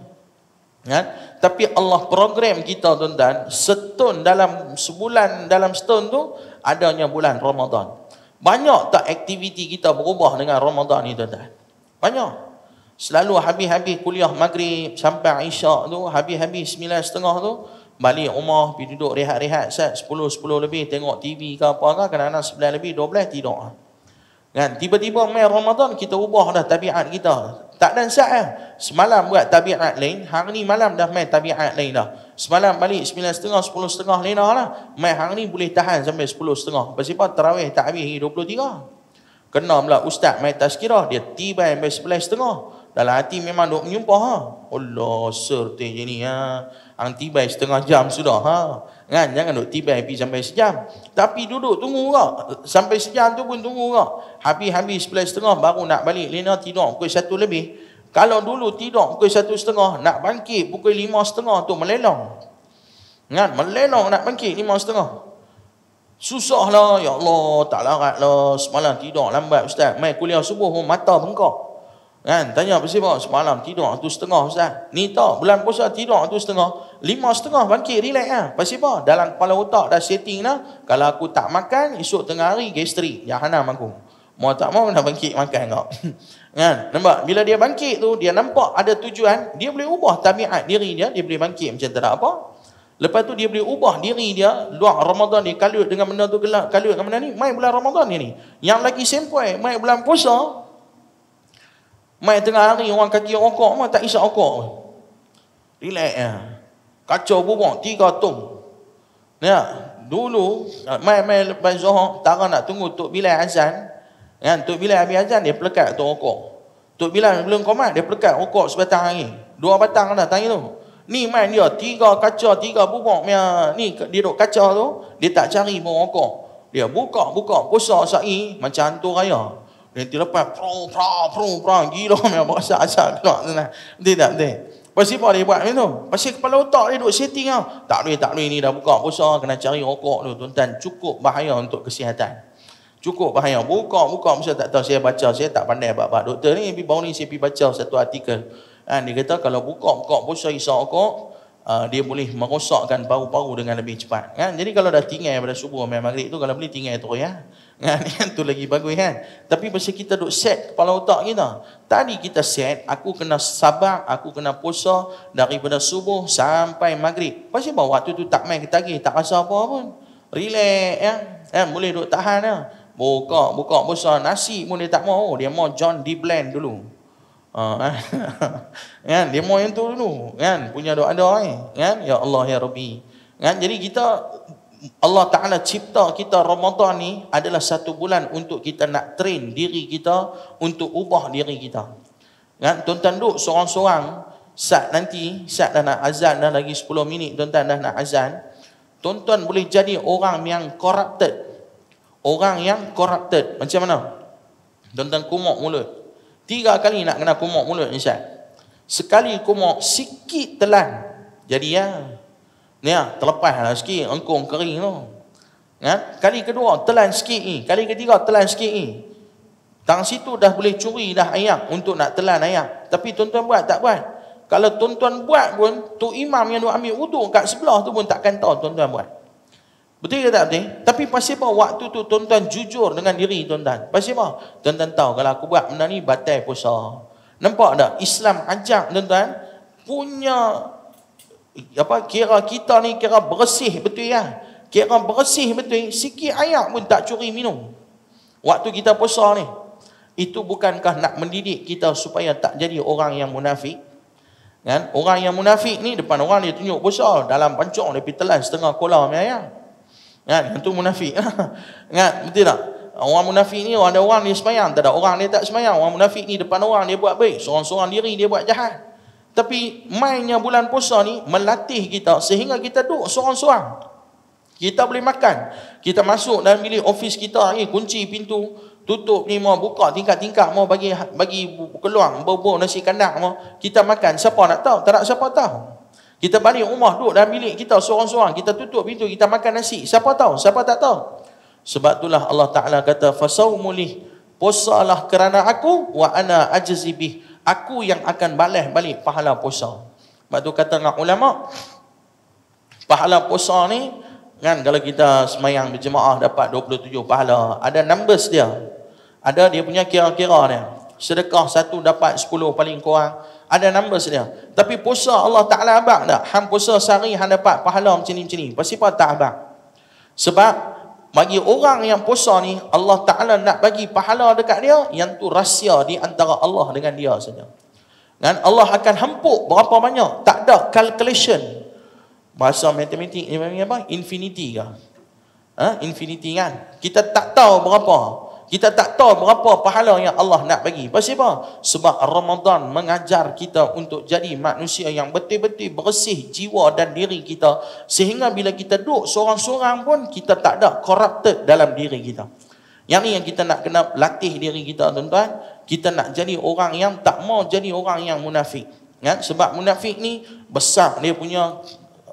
Kan? Tapi Allah program kita tuan-tuan, setahun dalam sebulan, dalam setahun tu adanya bulan Ramadan. Banyak tak aktiviti kita berubah dengan Ramadan ni tuan-tuan? Banyak. Selalu habis-habis kuliah maghrib sampai Isyak tu, habis-habis 9.30 tu, balik rumah, pergi duduk rehat-rehat, 10 lebih tengok TV ke apa ke, kadang-kadang 9 lebih, 12 tidur. Kan? Tiba-tiba main Ramadan, kita ubah dah tabiat kita. Tak dan sat lah. Semalam buat tabiat lain, hari ni malam dah main tabiat lain dah. Semalam balik 9.30, 10.30 lena lah. Main hari ni boleh tahan sampai 10.30. Pasal apa? Tarawih tak habis 23. Kena pula ustaz main tazkirah, dia tiba sampai 11.30. Dalam hati memang duk menyumpah Allah serti je ni Hang tiba setengah jam sudah Kan? Jangan duk tiba pergi sampai sejam. Tapi duduk tunggu kak. Sampai sejam tu pun tunggu kak. Habis-habis 11.30 baru nak balik. Lena tidur pukul 1 lebih. Kalau dulu tidur pukul 1.30, nak bangkit pukul 5.30 tu melelong. Kan? Melelong nak bangkit 5.30. Susah lah, ya Allah, tak larat lah. Semalam tidur lambat ustaz. Mai kuliah subuh pun mata bengkak. Kan? Tanya apa sebab semalam tidur 1.30 ustaz. Ni tak, bulan puasa tidur 1.30. 5.30 bangkit relax lah. Pasal apa? Dalam kepala otak dah setting lah. Kalau aku tak makan, esok tengah hari gastrik. Jahanam aku. Mau tak mau nak bangkit makan kau. Kan? Nampak? Bila dia bangkit tu, dia nampak ada tujuan. Dia boleh ubah tabiat diri dia. Dia boleh bangkit macam tak ada apa. Lepas tu dia boleh ubah diri dia. Luar Ramadan dia kalut dengan benda tu, kalut dengan benda ni. Mai bulan Ramadan ni. Yang lagi sempoi, mai bulan puasa. Mai tengah hari orang kaki rokok mah tak isap rokok. Relax ya. Kacau bubuk 3 tong. Ya, dulu mai lepas Zuhur, Tara nak tunggu Tok Bilal azan. Kan, Tok Bilal habis azan dia pelekat tu rokok. Tok Bilal belum komat dia pelekat rokok sebatang lagi. 2 batang dah tanya tu. Ni main dia 3 kaca, 3 bubuk ni dia duk kaca tu, dia tak cari pun rokok. Dia buka puasa sa'i macam hantu raya. Nanti lepas pro gila memang berasa asal keluar sana. Betul tak betul? Pasal apa dia buat macam tu? Pasal kepala otak dia duk setting ah. Tak boleh ni dah buka puasa kena cari rokok tu tuan-tuan, cukup bahaya untuk kesihatan. Cukup bahaya. Buka puasa tak tahu, saya baca, saya tak pandai bab doktor ni, baru ni saya pergi baca satu artikel. Dia kata kalau buka puasa isap rokok, dia boleh merosakkan paru-paru dengan lebih cepat. Kan? Jadi kalau dah tinggal pada subuh sampai maghrib tu, kalau boleh tinggal terus ya. Kan? Tu lagi bagus kan. Tapi pasal kita duk set kepala otak kita. Tadi kita set, aku kena sabar, aku kena puasa daripada subuh sampai maghrib. Pasal apa waktu tu tak main ketagih, tak rasa apa pun. Relax ya. Boleh duk tahan ya. Buka puasa nasi pun dia tak mau. Dia mau John D. Blend dulu. Kan? Dia mau yang tu dulu. Kan? Punya doa-doa kan? Ya Allah ya Rabbi. Kan? Jadi kita, Allah Ta'ala cipta kita Ramadan ni adalah satu bulan untuk kita nak train diri kita untuk ubah diri kita. Kan? Tuan-tuan duduk seorang-seorang, saat dah nak azan, dah lagi 10 minit tuan-tuan dah nak azan, tuan-tuan boleh jadi orang yang corrupted. Orang yang corrupted. Macam mana? Tuan-tuan, kumuk mulut. 3 kali nak kena kumuk mulut ni Syed. Sekali kumuk sikit telan. Jadi ni terlepas lah sikit engkung kering tu. Kali kedua telan sikit ni, kali ketiga telan sikit ni. Tang situ dah boleh curi dah ayam untuk nak telan ayam. Tapi tuan-tuan buat tak buat? Kalau tuan-tuan buat pun, tu imam yang duk ambil wuduk kat sebelah tu pun takkan tahu tuan-tuan buat. Betul ke tak betul? Tapi pasal apa waktu tu tuan-tuan jujur dengan diri tuan-tuan? Pasal apa? Tuan-tuan tahu kalau aku buat benda ni batal puasa. Nampak tak? Islam ajak tuan-tuan punya kira kita ni kira bersih betul ya. Kira bersih betul, sikit air pun tak curi minum. Waktu kita puasa ni. Itu bukankah nak mendidik kita supaya tak jadi orang yang munafik? Kan? Orang yang munafik ni depan orang dia tunjuk puasa, dalam pancong dia pergi telan setengah kolam ayam. Kan? Itu munafik. Kan? Betul tak? Orang munafik ni ada orang dia sembahyang, tak ada orang dia tak sembahyang. Orang munafik ni depan orang dia buat baik, seorang-seorang diri dia buat jahat. Tapi mainnya bulan puasa ni melatih kita sehingga kita duduk seorang-seorang. Kita boleh makan. Kita masuk dalam bilik office kita ni, kunci pintu, tutup ni mau buka tingkat-tingkat mau bagi keluar bau-bau nasi kandang mau kita makan. Siapa nak tahu? Tak nak siapa tahu. Kita balik rumah duduk dalam bilik kita seorang-seorang, kita tutup pintu, kita makan nasi. Siapa tahu? Siapa tak tahu? Sebab itulah Allah Taala kata fasaumulih, puasalah kerana aku, wa ana ajzi bih, aku yang akan balas balik pahala puasa. Sebab tu kata dengan ulama, pahala puasa ni kan, kalau kita semayang berjemaah dapat 27 pahala, ada numbers dia. Ada dia punya kira-kira dia. Sedekah satu dapat 10 paling kurang. Ada numbers dia. Tapi puasa Allah Ta'ala abang tak? Hang puasa sehari hang dapat pahala macam ni. Pasti apa tak abang? Sebab bagi orang yang puasa ni, Allah Ta'ala nak bagi pahala dekat dia, yang tu rahsia di antara Allah dengan dia saja. Kan? Allah akan hempuk berapa banyak. Tak ada calculation. Bahasa matematik ni apa? Infinity ke? Infinity kan? Kita tak tahu berapa. Kita tak tahu berapa pahala yang Allah nak bagi. Pasal apa? Sebab Ramadan mengajar kita untuk jadi manusia yang betul-betul bersih jiwa dan diri kita. Sehingga bila kita duduk seorang-seorang pun, kita tak ada corrupted dalam diri kita. Yang ni yang kita nak kena latih diri kita, tuan-tuan. Kita nak jadi orang yang tak mau jadi orang yang munafik. Kan? Sebab munafik ni besar dia punya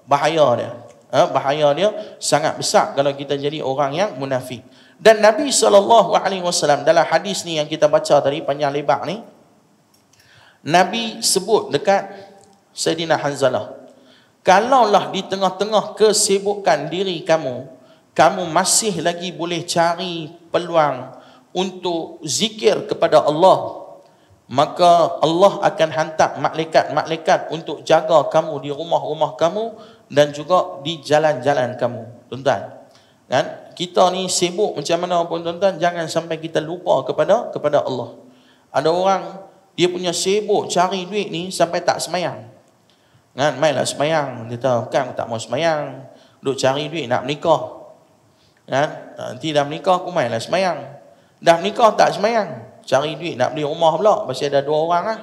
bahaya dia. Bahaya dia sangat besar kalau kita jadi orang yang munafik. Dan Nabi SAW dalam hadis ni yang kita baca tadi panjang lebar ni, Nabi sebut dekat Sayyidina Hanzalah, kalaulah di tengah-tengah kesibukan diri kamu, kamu masih lagi boleh cari peluang untuk zikir kepada Allah, maka Allah akan hantar malaikat-malaikat untuk jaga kamu di rumah-rumah kamu dan juga di jalan-jalan kamu. Tuan-tuan, kan? Kita ni sibuk macam mana pun tuan-tuan, jangan sampai kita lupa kepada Allah. Ada orang dia punya sibuk cari duit ni sampai tak semayang. Kan? Mainlah semayang, dia tahu kan tak mau semayang, duk cari duit nak menikah. Kan? Nanti dah menikah aku mainlah semayang. Dah menikah tak semayang, cari duit nak beli rumah pula, pasal ada 2 orang lah.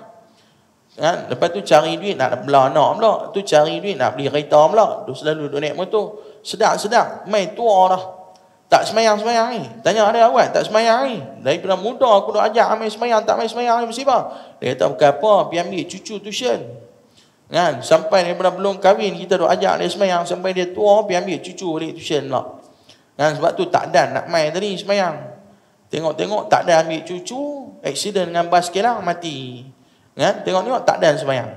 Kan? Lepas tu cari duit nak bela anak pula, tu cari duit nak beli kereta pula, tu selalu duk naik motor. Sedap-sedap, main tua dah. Tak semayang-semayang ni. Tanya ada awak tak semayang ni. Daripada muda aku dah ajak main semayang, tak main semayang ni mesti apa? Dia kata bukan apa, pergi ambil cucu tuition. Kan? Sampai daripada belum kahwin kita dah ajak dia semayang, sampai dia tua pergi ambil cucu dia tuition pula. Kan? Sebab tu tak dan nak main tadi semayang. Tengok-tengok tak ada ambil cucu, accident dengan bas kelang mati. Kan? Tengok-tengok tak ada semayang.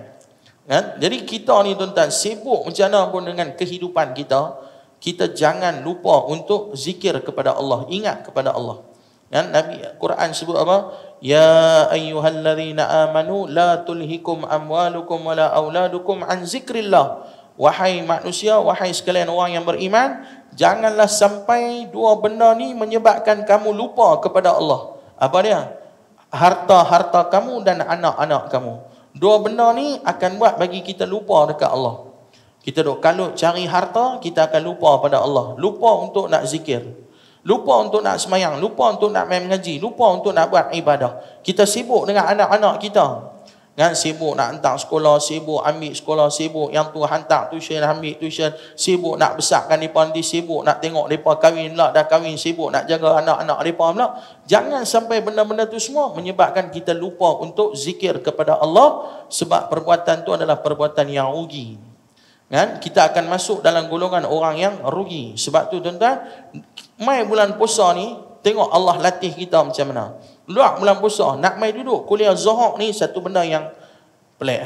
Kan? Jadi kita ni tuan-tuan sibuk macam mana pun dengan kehidupan kita, kita jangan lupa untuk zikir kepada Allah, ingat kepada Allah. Kan? Nabi Quran sebut apa? Ya ayyuhallazina amanu la tulhikum amwalukum wala auladukum an zikrillah. Wahai manusia, wahai sekalian orang yang beriman, janganlah sampai 2 benda ni menyebabkan kamu lupa kepada Allah. Apa dia? Harta-harta kamu dan anak-anak kamu. 2 benda ni akan buat bagi kita lupa dekat Allah. Kita duk kalut cari harta, kita akan lupa pada Allah. Lupa untuk nak zikir. Lupa untuk nak semayang. Lupa untuk nak main mengaji. Lupa untuk nak buat ibadah. Kita sibuk dengan anak-anak kita. Kan sibuk nak hantar sekolah, sibuk ambil sekolah, sibuk yang tu hantar tuition, ambil tuition, sibuk nak besarkan depa nanti, sibuk nak tengok depa kahwin pula, dah kahwin sibuk nak jaga anak-anak depa pula. Jangan sampai benda-benda tu semua menyebabkan kita lupa untuk zikir kepada Allah, sebab perbuatan tu adalah perbuatan yang rugi. Kan? Kita akan masuk dalam golongan orang yang rugi. Sebab tu tuan-tuan, mai bulan puasa ni tengok Allah latih kita macam mana. Luar bulan puasa, nak mai duduk kuliah Zuhur ni satu benda yang pelik.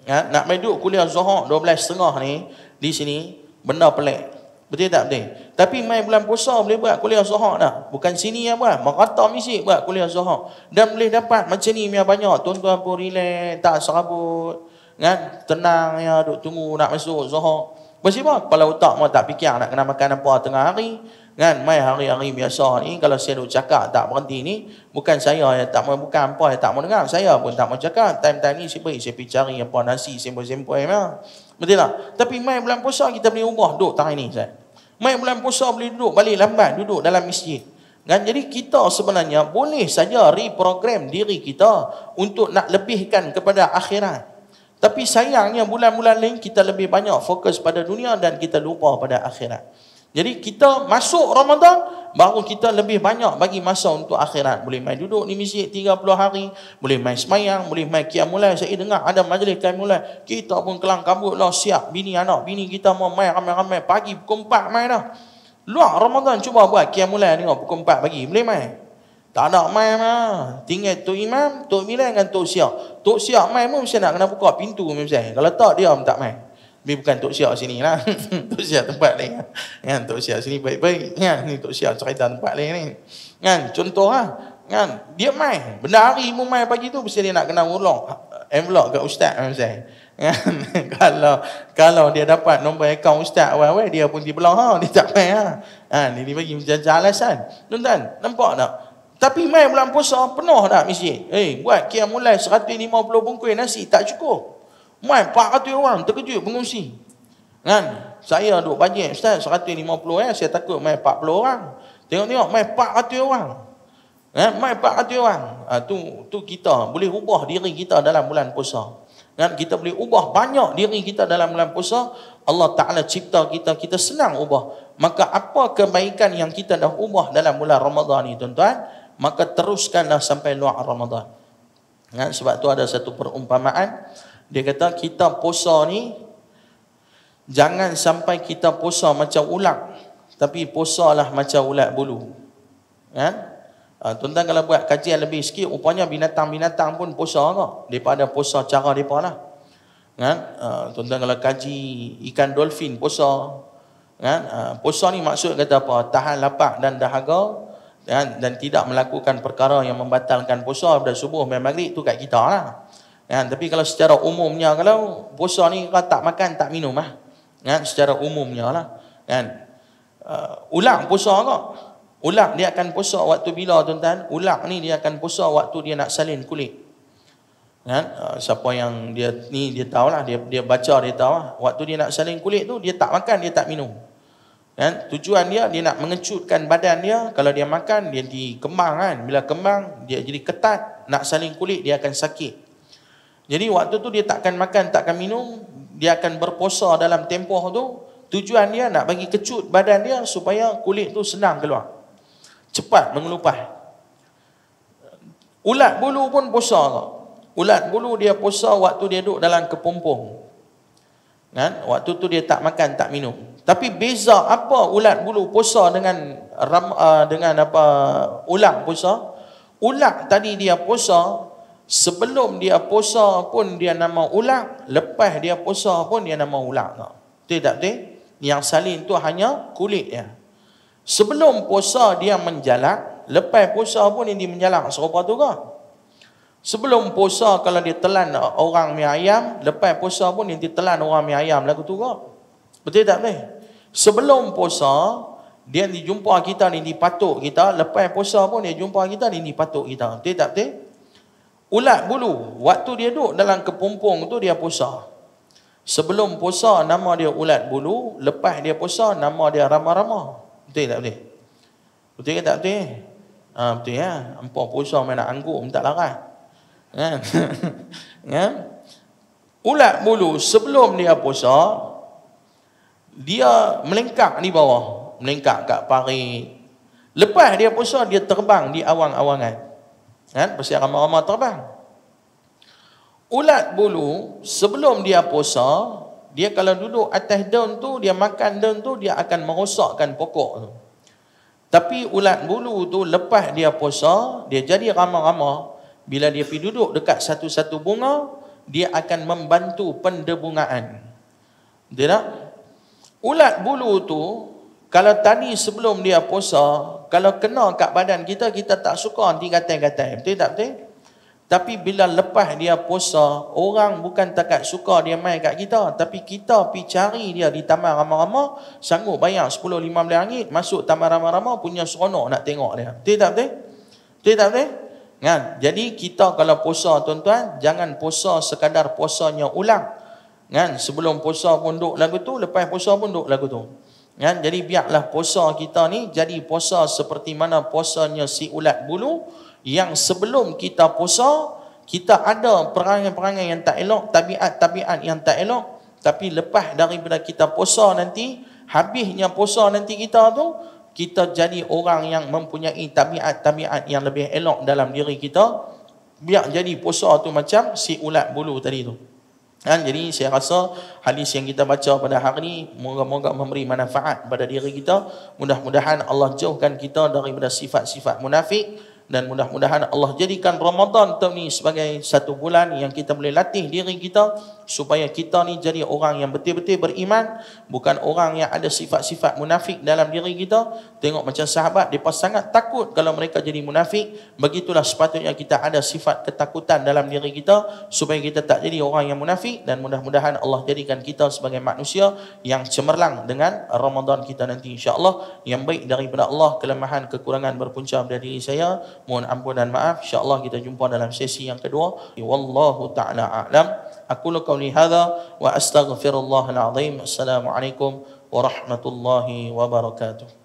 Ya, nak mai duduk kuliah Zuhur 12.30 ni di sini benda pelik. Betul tak betul? Tapi mai bulan puasa boleh buat kuliah Zuhur dah. Bukan sini yang buat, Makata mesti buat kuliah Zuhur. Dan boleh dapat macam ni yang banyak. Tuan-tuan pun relax, tak serabut, kan? Tenang ya, duk tunggu nak masuk Zuhur. Sebab kepala otak mau tak fikir nak kena makan apa tengah hari. Kan, mai hari-hari biasa ni kalau saya duk cakap tak berhenti ni, bukan saya yang tak mau, bukan apa yang tak mau dengar, saya pun tak mau cakap. Time-time ni saya pergi cari apa nasi sempoi-sempoi mah. Betul tak? Tapi mai bulan puasa kita boleh ubah duduk tangan ni Ustaz. Mai bulan puasa boleh duduk balik lambat, duduk dalam masjid. Kan, jadi kita sebenarnya boleh saja reprogram diri kita untuk nak lebihkan kepada akhirat. Tapi sayangnya bulan-bulan lain kita lebih banyak fokus pada dunia dan kita lupa pada akhirat. Jadi kita masuk Ramadan, baru kita lebih banyak bagi masa untuk akhirat. Boleh main duduk di masjid 30 hari, boleh main semayang, boleh main qiyamul lail. Saya dengar ada majlis qiyamul lail, kita pun kelang kabut lah, siap bini anak, bini kita mau main ramai-ramai, pagi pukul 4 main dah. Luar Ramadan cuba buat qiyamul lail tengok, pukul 4 pagi, boleh main? Tak ada main mah. Tinggal Tok Imam, Tok Bilal dengan Tok Siak. Tok Siak main pun mesti nak kena buka pintu mesti. Kalau tak dia pun tak main. Tapi bukan Tok Siak sini lah. Tok Siak tempat lain. Kan, Tok Siak sini baik-baik. Kan, ni Tok Siak cerita tempat lain ni. Kan, contoh lah. Kan, dia main. Benda hari pun main pagi tu, mesti dia nak kena ulong envelope kat ustaz mesti. Kan, kalau dia dapat nombor akaun ustaz awal-awal, dia pun dibelah, dia tak main lah. Ha, dia bagi macam alasan. Tuan-tuan, nampak tak? Tapi mai bulan puasa penuh dah masjid. Buat qiyamul lail 150 bungkus nasi tak cukup. Mai 400 orang terkejut pengungsi. Kan? Saya duk bajet ustaz 150 saya takut mai 40 orang. Tengok-tengok mai 400 orang. Kan? Mai 400 orang. Tu kita boleh ubah diri kita dalam bulan puasa. Kan? Kita boleh ubah banyak diri kita dalam bulan puasa. Allah Ta'ala cipta kita, kita senang ubah. Maka apa kebaikan yang kita dah ubah dalam bulan Ramadan ni tuan-tuan, maka teruskanlah sampai luar Ramadan. Kan? Sebab tu ada satu perumpamaan. Dia kata kita puasa ni, jangan sampai kita puasa macam ulat, tapi puasalah macam ulat bulu. Kan? Tuan-tuan kalau buat kajian lebih sikit, rupanya binatang-binatang pun puasa ke? Daripada puasa cara mereka lah. Kan? Tuan-tuan kalau kaji ikan dolphin puasa. Kan? Puasa ni maksud kata apa? Tahan lapar dan dahaga. Dan tidak melakukan perkara yang membatalkan puasa pada subuh dan maghrib, tu kat kita lah. Tapi kalau secara umumnya, kalau puasa ni kalau tak makan tak minum lah. Secara umumnya lah. Ulang puasa ke? Ulang dia akan puasa waktu bila tuan-tuan? Ulang ni dia akan puasa waktu dia nak salin kulit. Siapa yang dia ni dia tahulah, dia baca dia tahu lah. Waktu dia nak salin kulit tu dia tak makan, dia tak minum. Tujuan dia nak mengecutkan badan dia. Kalau dia makan, dia dikembang kan. Bila kembang, dia jadi ketat. Nak saling kulit, dia akan sakit. Jadi waktu tu dia takkan makan, takkan minum. Dia akan berpuasa dalam tempoh tu. Tujuan dia nak bagi kecut badan dia supaya kulit tu senang keluar, cepat mengelupas. Ulat bulu pun puasa tak? Ulat bulu dia puasa waktu dia duduk dalam kepompong. Kan? Waktu tu dia tak makan, tak minum. Tapi beza apa ulat bulu puasa dengan apa ulat puasa? Ulat tadi dia puasa, sebelum dia puasa pun dia nama ulat, lepas dia puasa pun dia nama ulat. Betul tak betul? Yang salin tu hanya kulit dia. Sebelum puasa dia menjalak, lepas puasa pun dia menjalak serupa tu ke? Sebelum puasa kalau dia telan orang mi ayam, lepas puasa pun dia telan orang mi ayam lagu tu ke? Betul tak betul? Sebelum puasa dia dijumpa kita, dia dipatuk kita, lepas puasa pun dia jumpa kita, dia dipatuk kita. Betul tak betul? Ulat bulu waktu dia duduk dalam kepompong tu dia puasa. Sebelum puasa nama dia ulat bulu, lepas dia puasa nama dia rama-rama. Betul tak betul? Betul ke tak betul? Betul ya. Hampa puasa main nak anggur tak larat. Kan? Kan? Ulat bulu sebelum dia puasa, dia melengkak di bawah, melengkak kat parit. Lepas dia puasa, dia terbang di awang-awangan. Kan? Pasal ramai-ramai terbang. Ulat bulu sebelum dia puasa, dia kalau duduk atas daun tu, dia makan daun tu, dia akan merosakkan pokok tu. Tapi ulat bulu tu lepas dia puasa, dia jadi ramai-ramai. Bila dia pergi duduk dekat satu-satu bunga, dia akan membantu pendebungaan. Dia tak? Ulat bulu tu, kalau tadi sebelum dia puasa, kalau kena kat badan kita, kita tak suka nanti gatal-gatal. Betul tak betul? Tapi bila lepas dia puasa, orang bukan takat suka dia main kat kita, tapi kita pergi cari dia di taman ramai-ramai, sanggup bayar 10-15 ringgit, masuk taman ramai-ramai, punya seronok nak tengok dia. Betul tak betul? Betul tak betul? Kan? Jadi kita kalau puasa tuan-tuan, jangan puasa sekadar puasanya ulang. Kan? Sebelum puasa pun duk lagu tu, lepas puasa pun duk lagu tu. Kan? Jadi biarlah puasa kita ni jadi puasa seperti mana puasanya si ulat bulu, yang sebelum kita puasa, kita ada perangai-perangai yang tak elok, tabiat-tabiat yang tak elok, tapi lepas daripada kita puasa nanti, habisnya puasa nanti kita tu, kita jadi orang yang mempunyai tabiat-tabiat yang lebih elok dalam diri kita. Biar jadi puasa tu macam si ulat bulu tadi tu. Kan? Jadi saya rasa hadis yang kita baca pada hari ini moga-moga memberi manfaat pada diri kita. Mudah-mudahan Allah jauhkan kita daripada sifat-sifat munafik, dan mudah-mudahan Allah jadikan Ramadan tahun ni sebagai satu bulan yang kita boleh latih diri kita supaya kita ni jadi orang yang betul-betul beriman, bukan orang yang ada sifat-sifat munafik dalam diri kita. Tengok macam sahabat, mereka sangat takut kalau mereka jadi munafik. Begitulah sepatutnya kita ada sifat ketakutan dalam diri kita supaya kita tak jadi orang yang munafik, dan mudah-mudahan Allah jadikan kita sebagai manusia yang cemerlang dengan Ramadan kita nanti, insya-Allah. Yang baik daripada Allah, kelemahan kekurangan berpunca dari diri saya, mohon ampun dan maaf. InsyaAllah kita jumpa dalam sesi yang kedua. Wallahu ta'ala a'lam. Aqulu qawli hadha wa astaghfirullahal azim. Assalamualaikum warahmatullahi wabarakatuh.